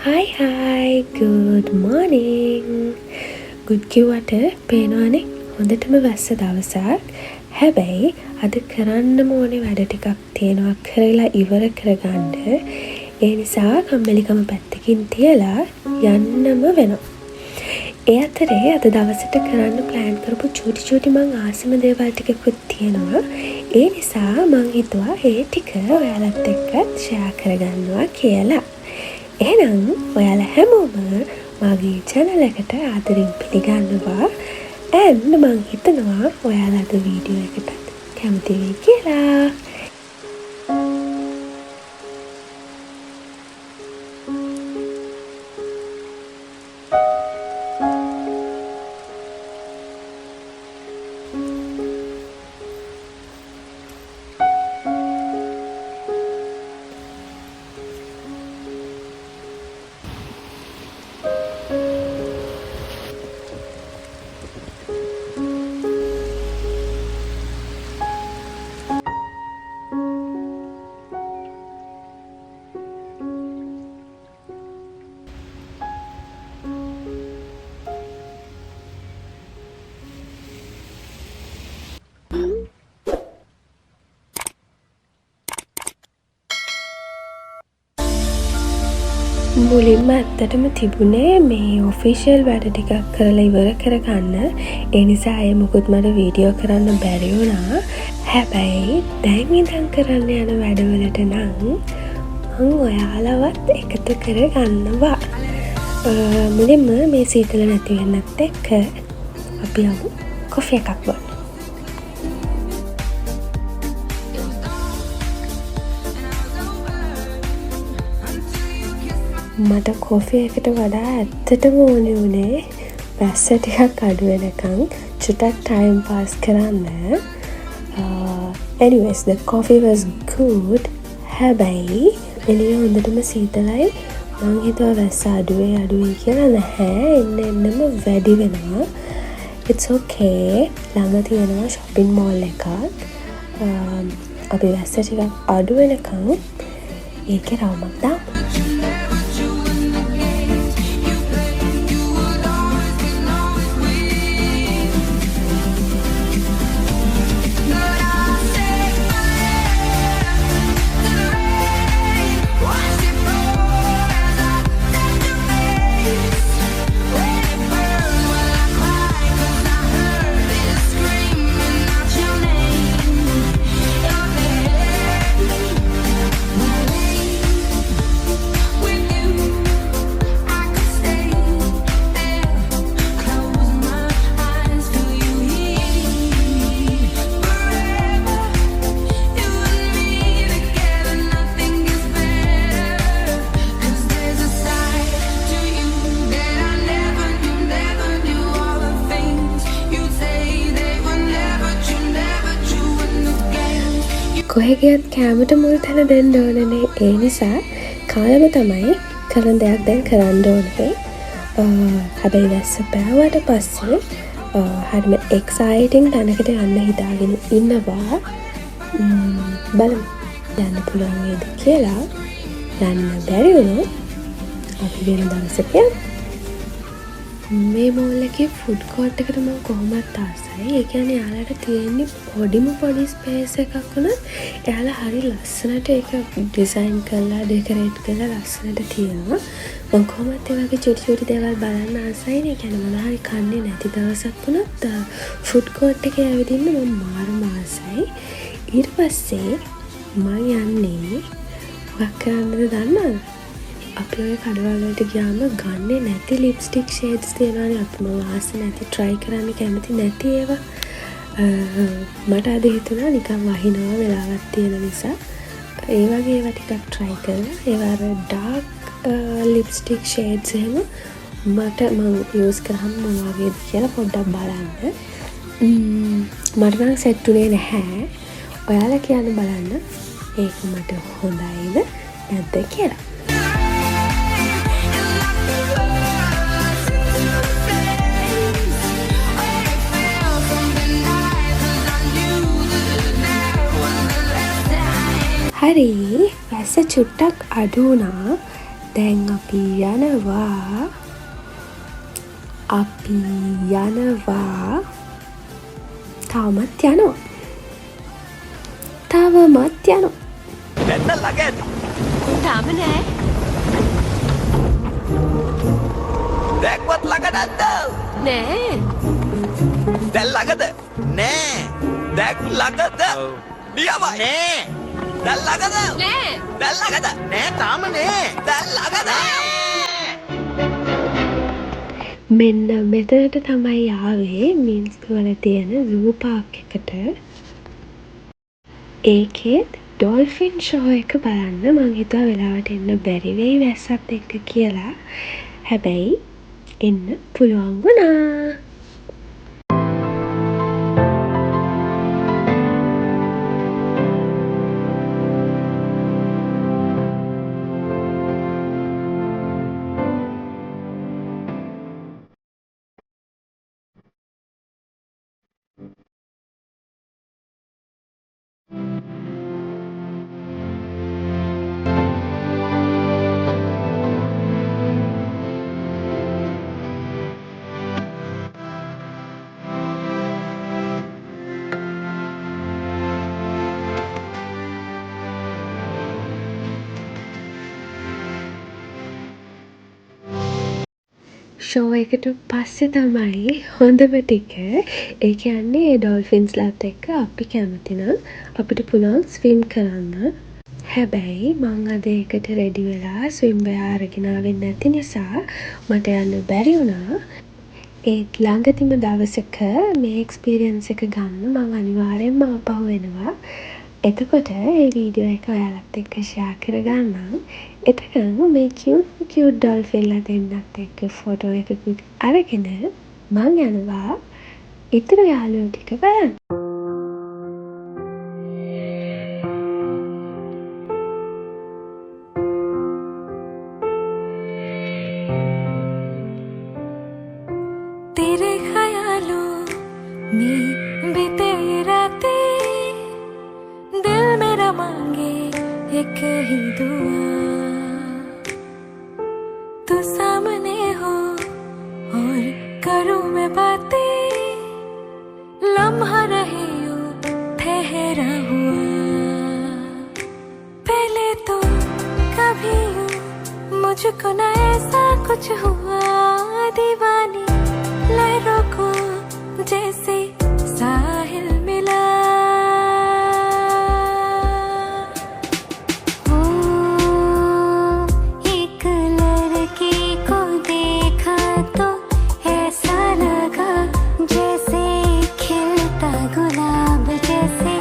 Hi, good morning. Good කිව්වට පේනවනේ හොඳටම වැස්ස දවසක්. හැබැයි අද කරන්නම ඕනේ වැඩ ටිකක් තියෙනවා කරලා ඉවර කරගන්න. ඒ නිසා කම්මැලිකම පැත්තකින් තියලා යන්නම වෙනවා. ඒ අතරේ අද දවසට කරන්න ප්ලෑන් කරපු චූටි මං ආසම දේවල් ටිකකුත් තියෙනවා. ඒ නිසා මං හිතුවා ඒ ටික ඔයාලත් එක්කත් ෂෙයා කරගන්නවා කියලා. එහෙනම් ඔයාලා හැමෝම මගේ channel එකට ආදරෙන් පිළිගන්නවා. and මං හිතනවා ඔයාලා අද වීඩියෝ එකට කැමති වෙයි කියලා. මුලින්ම ඇත්තටම තිබුණේ මේ ඔෆිෂියල් වැඩ ටිකක් කරලා ඉවර කරගන්න. ඒ නිසා ඒ මොකුත් මට වීඩියෝ කරන්න බැරි වුණා. හැබැයි දැන් ඉඳන් කරන්න යන වැඩවලට නම් මම ඔයාලවත් එකතු කරගන්නවා. මුලින්ම මේ සීතල නැති වෙන්නත් එක්ක අපි යමු කොෆි එකක් බොන්න. මට කොෆි එකට වඩා ඇත්තටම ඕනේ උනේ වැස්ස ටිකක් අඩු වෙනකන් චුට්ටක් ටයිම් පාස් කරන්න. Anyways, the coffee was good. හැබැයි එළිය හොඳටම සීතලයි. මං හිතුවා වැස්ස අඩුවේ කියලා නැහැ. එන්නම වැඩි වෙනවා. It's okay. ළඟ තියෙනවා shopping mall එකක්. අපි වැස්ස ටිකක් අඩු වෙනකන් ඒකේ රවුමක් දාමු. කොහෙගියත් කෑමට මුල් තැන දෙන්න ඕනනේ. ඒ නිසා කාලම තමයි කරන දෙයක් දැන් කරන්න ඕනේ. හැබැයි වැස්ස පෑවට පස්සේ හරිම එක්සයිටිං තැනකට යන්න හිතාගෙන ඉන්නවා. බලමු යන්න පුළුවන් වේද කියලා. යන්න බැරි වුණොත් අපි වෙන දවසක යමු. මේ මෝල් එකේ ෆුඩ් කෝට් එකට මම කොහොමත් ආසයි. ඒ කියන්නේ යාළුවට තියෙන්නේ පොඩි ස්පේස් එකක් වුණත් එයාලා හරි ලස්සනට ඒක ඩිසයින් කරලා ඩෙකොරේට් කරලා ලස්සනට තියෙනවා. මම කොහොමත් ඒ වගේ චුටි දේවල් බලන්න ආසයි. ඒ කියන්නේ මොනවා හරි කන්නේ නැති දවසක් වුණත් ෆුඩ් කෝට් එකේ ඇවිදින්න මම මාරම ආසයි. ඊට පස්සේ මම යන්නේ මොකක් කරන්නද දන්නවද? අපි ඔය කඩවල වලට ගියාම ගන්නේ නැති ලිප්ස්ටික් ෂේඩ්ස් තියෙනවානේ. අපිම වාස නැති try කරන්න කැමති නැති ඒවා. මට අද හිතුණා නිකන් වහිනවා වෙලාවක් තියෙන නිසා ඒ වගේ ඒවා ටිකක් try කරලා ඒවා dark lipstick shades එහෙම මම use කරාම මොනවා වගේද කියලා පොඩ්ඩක් බලන්න. මට නම් set උනේ නැහැ. ඔයාලා කියන්න බලන්න ඒක මට හොඳයිද නැද්ද කියලා. හරි වැස්ස චුට්ටක් අඩු වුණා. දැන් අපි යනවා තවමත් යනවා දැන්න ළඟ තාම නෑ. දැක්වත් ළඟ නැද්ද? නෑ. දැන් ළඟද? නෑ. දැන් ළඟද? නියමයි. නෑ. දැන් ළඟද? නෑ. දැන් ළඟද? නෑ තාම නෑ. දැන් ළඟද? මෙන්න මෙතනට තමයි ආවේ මින්ස්කු වල තියෙන සූ පාක් එකට. ඒකෙත් ඩොල්ෆින් ෂෝ එක බලන්න මං හිතුවා වෙලාවට එන්න බැරි වෙයි වැස්සත් එක්ක කියලා. හැබැයි එන්න පුළුවන් වුණා. ෂෝ එකට පස්සේ තමයි හොඳම ටික. ඒ කියන්නේ ඩොල්ෆින්ස්ලාත් එක්ක අපි කැමතිනම් අපිට පුළුවන් ස්විම් කරන්න. හැබැයි මං අද ඒකට රෙඩි වෙලා ස්විම් වෙයාර් අරගෙන ආවේ නැති නිසා මට යන්න බැරි වුණා. ඒත් ළඟදිම දවසක මේ එක්ස්පීරියන්ස් එක ගන්න මං අනිවාර්යෙන්ම ආපහු එනවා. එතකොට ඒ වීඩියෝ එක ඔයාලත් එක්ක ෂෙයා කරගන්නම්. එතකන් මේ කියුට් ඩොල්ෆින්ලා දෙන්නත් එක්ක ෆොටෝ එකකුත් අරගෙන මං යනවා ඉතුරු යාළුවෝ ටික බලන්න. तेरे ख्यालों में बीते रातें दिल मेरा मांगे एक ही दुआ तू सामने हो और करूं मैं बातें लम्हा रहे यूं ठहरा हुआ पहले तो कभी यूं मुझको ना ऐसा कुछ हुआ दीवानी लहरों को जैसे साहिल मिला ओ एक लड़की को देखा तो ऐसा लगा जैसे खिलता गुलाब जैसे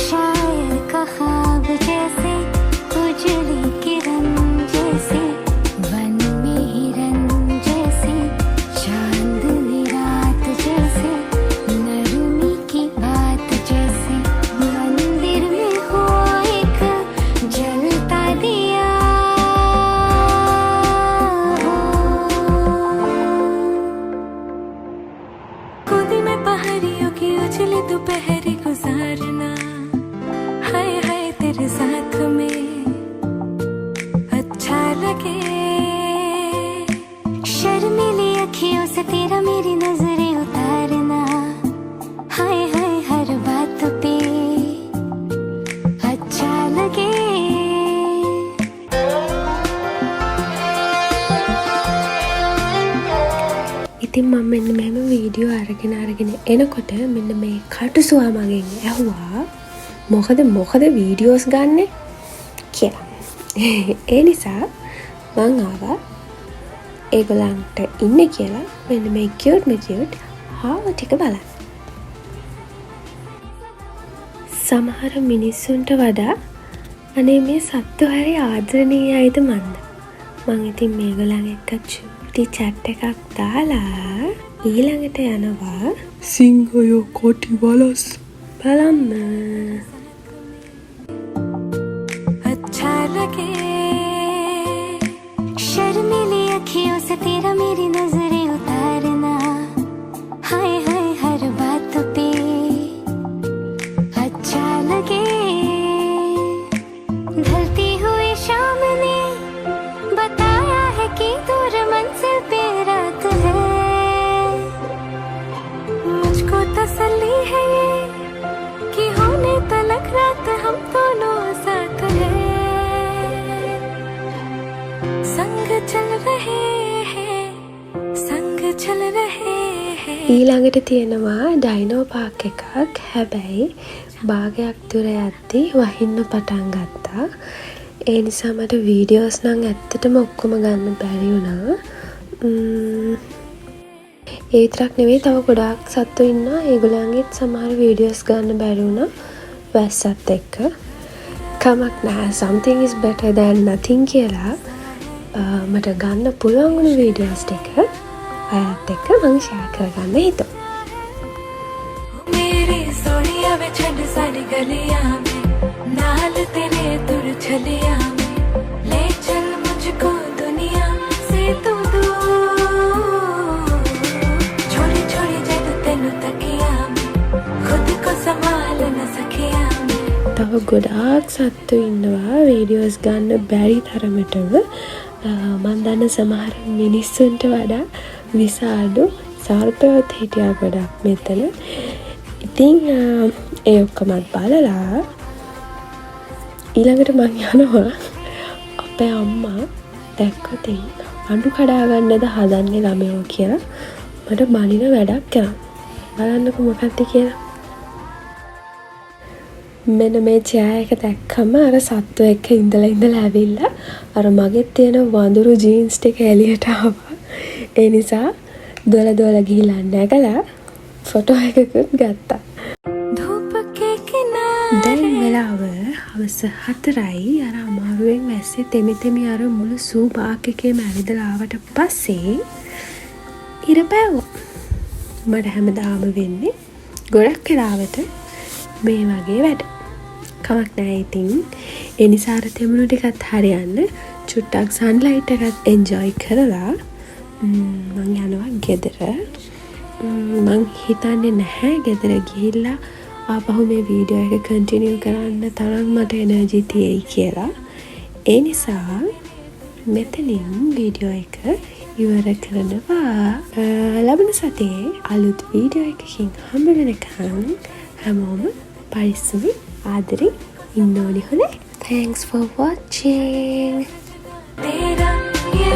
शायर का ख्वाब जैसे उजली किरण जैसे वन में हिरन जैसे चांदनी रात जैसे नरमी की बात जैसे मंदिर में हो एक जलता दिया खुदी में पहाड़ियों की उजली दोपहरी गुजारना हाय हाय तेरे साथ में अच्छा लगे शर्मीली अखियों से तेरा मेरी नजरें उतारना हाय हाय हर बात पे अच्छा लगे ඉතින් මම මෙන්න මෙහෙම වීඩියෝ අරගෙන එනකොට මෙන්න මේ කටුසුවා මගෙන් ඇහුවා මොකද වීඩියෝස් ගන්නෙ කියලා. ඒ නිසා මං ආවා ඒගොල්ලන්ට ඉන්නේ කියලා මෙන්න මේ කියුට් හාව ටික බලන්න. සමහර මිනිස්සුන්ට වඩා අනේ මේ සත්තු හරි ආදරණීයයිද මන්ද. මං ඉතින් මේගොල්ලන් එක්ක චූටි chat එකක් දාලා ඊළඟට යනවා සිංහයෝ කොටි වලස් බලන්න. अच्छा लगे शर्मीली अखियों से तेरा मेरी नजरें उतारना हाय हाय हर बात पे अच्छा लगे ढलती हुई शाम ने बता ඊළඟට තියෙනවා ඩයිනෝ පාක් එකක්. හැබැයි භාගයක් දුර යද්දී වහින්න පටන් ගත්තා. ඒ නිසා මට වීඩියෝස් නම් ඇත්තටම ඔක්කොම ගන්න බැරි වුණා. ඒ විතරක් නෙවෙයි තව ගොඩාක් සත්තු ඉන්නවා. ඒගොල්ලන්ගෙත් සමහර වීඩියෝස් ගන්න බැරි වුණා වැස්සත් එක්ක. කමක් නැහැ, something is better than nothing කියලා මට ගන්න පුළුවන් වුණු වීඩියෝස් ටික අයත් එක්ක මම ෂෙයා කරගන්න හිතුවා. मेरी सोनिया में छंड सारी गलियां में नाल तेरे दूर छलिया में ले चल मुझको दुनिया से तू दूर छोड़ी छोड़ी जब तेनु तकिया में खुद को संभाल न सकिया में. තව ගොඩාක් සත්තු ඉන්නවා වීඩියෝස් ගන්න බැරි තරමටම. මම දන්න සමහර මිනිස්සුන්ට වඩා විසාඩු සර්පයොත් හිටියා ගොඩක් මෙතන. ඉතින් ඒ ඔක්කොමත් බලලා ඊළඟට මං යනවා අපේ අම්මා දැක්කොත් අඬු කඩා ගන්නද හදන්නේ ළමයෝ කියලා මට බනින වැඩක් කරා. බලන්නකෝ මොකක්ද කියලා. මෙන්න මේ චෙයා එක දැක්කම අර සත්තු එක්ක ඉඳලා ඇවිල්ලා අර මගෙත් තියෙන වඳුරු ජීන්ස් ටික එළියට ආවා. ඒ නිසා දොළ ගිහිල්ලා නැගලා ෆොටෝ එකකුත් ගත්තා. धूप के किनारे දැන් වෙලාව හවස 4යි. අර අමාරුවෙන් වැස්සේ තෙමි අර මුළු සූ බාක් එකේම ඇවිදලා ආවට පස්සේ ඉර පැවුවා. මට හැමදාම වෙන්නේ ගොඩක් වෙලාවට මේ වගේ වැඩ. කමක් නැහැ ඉතින්. ඒ නිසා අර තෙමුණු ටිකත් හරියන්න චුට්ටක් සන්ලයිට් එකත් එන්ජොයි කරලා මං යනවා ගෙදර. මං හිතන්නේ නැහැ ගෙදර ගිහිල්ලා ආපහු මේ වීඩියෝ එක කන්ටිනියු කරන්න තරම් මට එනර්ජි තියෙයි කියලා. ඒ නිසා මෙතනින් වීඩියෝ එක ඉවර කරනවා. ලබන සතියේ අලුත් වීඩියෝ එකකින් හම්බ වෙනකන් හැමෝම පරිස්සමෙන් ආදරෙන් ඉන්න ඕනි. හොඳයි. Thanks for watching. तेरा ये